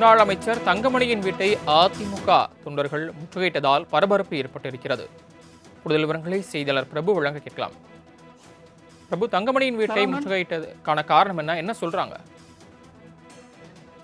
முன்னாள் அமைச்சர் தங்கமணியின் வீட்டை அதிமுக தொண்டர்கள் முற்றுகையிட்டதால் பரபரப்பு ஏற்பட்டிருக்கிறது. கூடுதல் விவரங்களை செய்தியாளர் பிரபு வழங்க கேட்கலாம். பிரபு, தங்கமணியின் வீட்டை முற்றுகையிட்டதுக்கான காரணம் என்ன சொல்றாங்க?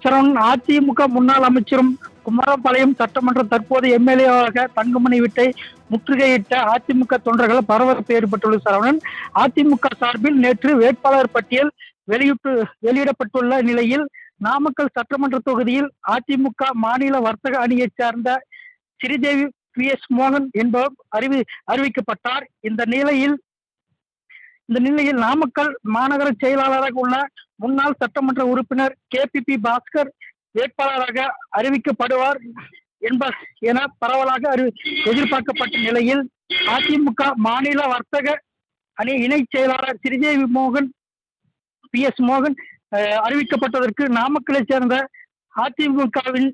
சரவணன், அதிமுக முன்னாள் அமைச்சரும் குமாரபாளையம் சட்டமன்ற தற்போது எம்எல்ஏவாக தங்கமணி வீட்டை முற்றுகையிட்ட அதிமுக தொண்டர்கள் பரபரப்பு ஏற்பட்டுள்ளது. சரவணன், அதிமுக சார்பில் நேற்று வேட்பாளர் பட்டியல் வெளியிடப்பட்டுள்ள நிலையில் நாமக்கல் சட்டமன்ற தொகுதியில் அதிமுக மாநில வர்த்தக அணியைச் சேர்ந்த ஸ்ரீதேவி PS மோகன் என்பவர் அறிவிக்கப்பட்டார். இந்த நிலையில் நாமக்கல் மாநகர செயலாளராக உள்ள முன்னாள் சட்டமன்ற உறுப்பினர் KPP பாஸ்கர் வேட்பாளராக அறிவிக்கப்படுவார் என பரவலாக எதிர்பார்க்கப்பட்ட நிலையில் அதிமுக மாநில வர்த்தக அணி இணை செயலாளர் ஸ்ரீதேவி PS மோகன் அறிவிக்கப்பட்டதற்கு நாமக்கலை சேர்ந்த அதிமுகவின்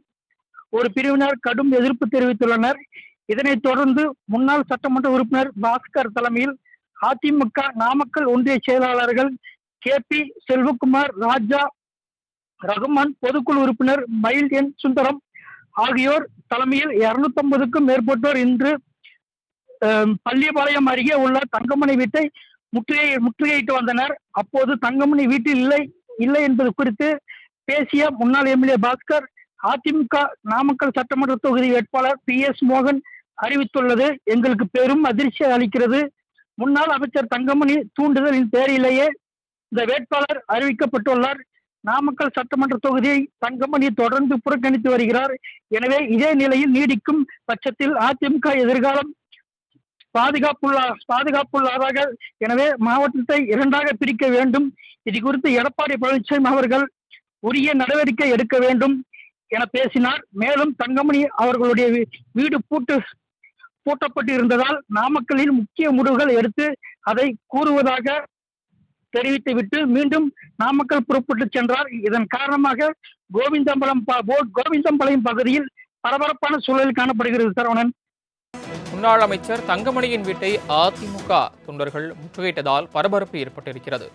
ஒரு பிரிவினர் கடும் எதிர்ப்பு தெரிவித்துள்ளனர். இதனைத் தொடர்ந்து முன்னாள் சட்டமன்ற உறுப்பினர் பாஸ்கர் தலைமையில் அதிமுக நாமக்கல் ஒன்றிய செயலாளர்கள் KP செல்வகுமார், ராஜா, ரகுமான், பொதுக்குழு உறுப்பினர் மயில் என் சுந்தரம் ஆகியோர் தலைமையில் 250க்கும் மேற்பட்டோர் இன்று பள்ளிபாளையம் அருகே உள்ள தங்கமணி வீட்டை முற்றுகையிட்டு வந்தனர். அப்போது தங்கமணி வீட்டில் இல்லை என்பது குறித்து பேசிய முன்னாள் எம்எல்ஏ பாஸ்கர், அதிமுக நாமக்கல் சட்டமன்ற தொகுதி வேட்பாளர் PS மோகன் அறிவித்துள்ளது எங்களுக்கு பெரும் அதிர்ச்சி அளிக்கிறது. முன்னாள் அமைச்சர் தங்கமணி தூண்டுதலின் பேரிலேயே இந்த வேட்பாளர் அறிவிக்கப்பட்டுள்ளார். நாமக்கல் சட்டமன்ற தொகுதியை தங்கமணி தொடர்ந்து புறக்கணித்து வருகிறார். எனவே இதே நிலையில் நீடிக்கும் பட்சத்தில் அதிமுக எதிர்காலம் பாதுகாப்புள்ளதாக. எனவே மாவட்டத்தை இரண்டாக பிரிக்க வேண்டும். இது குறித்து எடப்பாடி பழனிசாமி அவர்கள் உரிய நடவடிக்கை எடுக்க வேண்டும் என பேசினார். மேலும் தங்கமணி அவர்களுடைய வீடு பூட்டப்பட்டு இருந்ததால் நாமக்கலில் முக்கிய முடிவுகள் எடுத்து அதை கூறுவதாக தெரிவித்துவிட்டு மீண்டும் நாமக்கல் புறப்பட்டு சென்றார். இதன் காரணமாக கோவிந்தம்பாளையம் பகுதியில் பரபரப்பான சூழல் காணப்படுகிறது. சரவணன், முன்னாள் அமைச்சர் தங்கமணியின் வீட்டை அதிமுக தொண்டர்கள் முற்றுகையிட்டதால் பரபரப்பு ஏற்பட்டிருக்கிறது.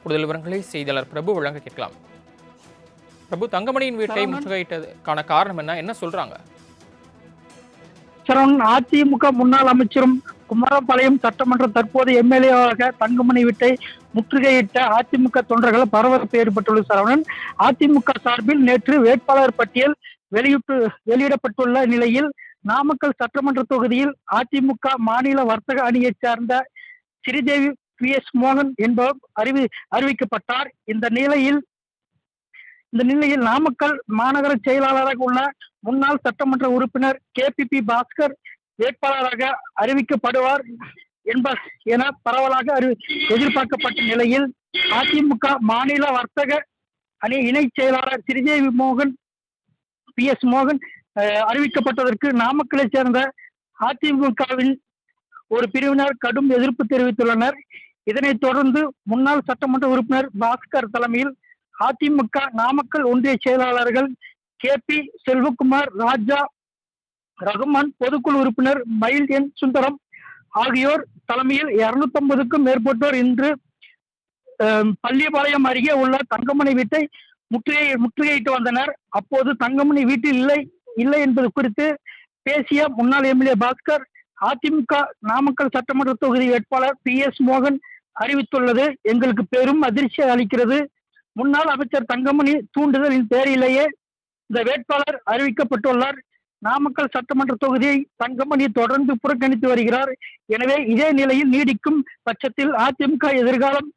கூடுதல் விவரங்களை செய்தியாளர் பிரபு வழங்க கேட்கலாம். பிரபு, தங்கமணியின் வீட்டை முற்றுகையிட்டதுக்கான காரணம் என்ன சொல்றாங்க? சரவணன், அதிமுக முன்னாள் அமைச்சரும் குமாரபாளையம் சட்டமன்ற தற்போது எம்எல்ஏவாக தங்கமணி வீட்டை முற்றுகையிட்ட அதிமுக தொண்டர்கள் பரபரப்பு ஏற்பட்டுள்ளது. சரவணன், அதிமுக சார்பில் நேற்று வேட்பாளர் பட்டியல் வெளியிடப்பட்டுள்ள நிலையில் நாமக்கல் சட்டமன்ற தொகுதியில் அதிமுக மாநில வர்த்தக அணியைச் சேர்ந்த ஸ்ரீதேவி PS மோகன் என்பவர் அறிவிக்கப்பட்டார். இந்த நிலையில் நாமக்கல் மாநகர செயலாளராக உள்ள முன்னாள் சட்டமன்ற உறுப்பினர் KPP பாஸ்கர் வேட்பாளராக அறிவிக்கப்படுவார் என பரவலாக எதிர்பார்க்கப்பட்ட நிலையில் அதிமுக மாநில வர்த்தக அணி இணை செயலாளர் ஸ்ரீதேவி PS மோகன் அறிவிக்கப்பட்டதற்கு நாமக்கலை சேர்ந்த அதிமுகவின் ஒரு பிரிவினர் கடும் எதிர்ப்பு தெரிவித்துள்ளனர். இதனைத் தொடர்ந்து முன்னாள் சட்டமன்ற உறுப்பினர் பாஸ்கர் தலைமையில் அதிமுக நாமக்கல் ஒன்றிய செயலாளர்கள் KP செல்வகுமார், ராஜா, ரகுமான், பொதுக்குழு உறுப்பினர் மயில் என் சுந்தரம் ஆகியோர் தலைமையில் 250க்கும் மேற்பட்டோர் இன்று பள்ளிபாளையம் அருகே உள்ள தங்கமணி வீட்டை முற்றுகையிட்டு வந்தனர். அப்போது தங்கமணி வீட்டில் இல்லை என்பது குறித்து பேசிய முன்னாள் எம்எல்ஏ பாஸ்கர், அதிமுக நாமக்கல் சட்டமன்ற தொகுதி வேட்பாளர் PS மோகன் அறிவித்துள்ளது எங்களுக்கு பெரும் அதிர்ச்சி அளிக்கிறது. முன்னாள் அமைச்சர் தங்கமணி தூண்டுதலின் பேரிலேயே இந்த வேட்பாளர் அறிவிக்கப்பட்டுள்ளார். நாமக்கல் சட்டமன்ற தொகுதியை தங்கமணி தொடர்ந்து புறக்கணித்து வருகிறார். எனவே இதே நிலையில் நீடிக்கும் பட்சத்தில் அதிமுக எதிர்காலம்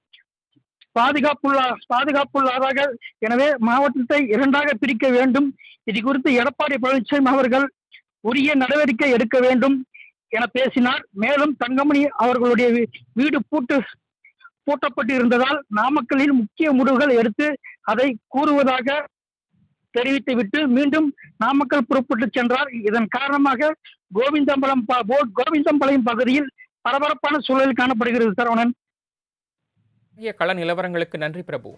பாதுகாப்புள்ளதாக. எனவே மாவட்டத்தை இரண்டாக பிரிக்க வேண்டும். இது குறித்து எடப்பாடி பழனிசாமி அவர்கள் உரிய நடவடிக்கை எடுக்க வேண்டும் என பேசினார். மேலும் தங்கமணி அவர்களுடைய வீடு பூட்டப்பட்டு இருந்ததால் நாமக்கலில் முக்கிய முடிவுகள் எடுத்து அதை கூறுவதாக தெரிவித்துவிட்டு மீண்டும் நாமக்கல் புறப்பட்டு சென்றார். இதன் காரணமாக கோவிந்தம்பாளையம் பகுதியில் பரபரப்பான சூழல் காணப்படுகிறது. சரவணன், கள நிலவரங்களுக்கு நன்றி பிரபு.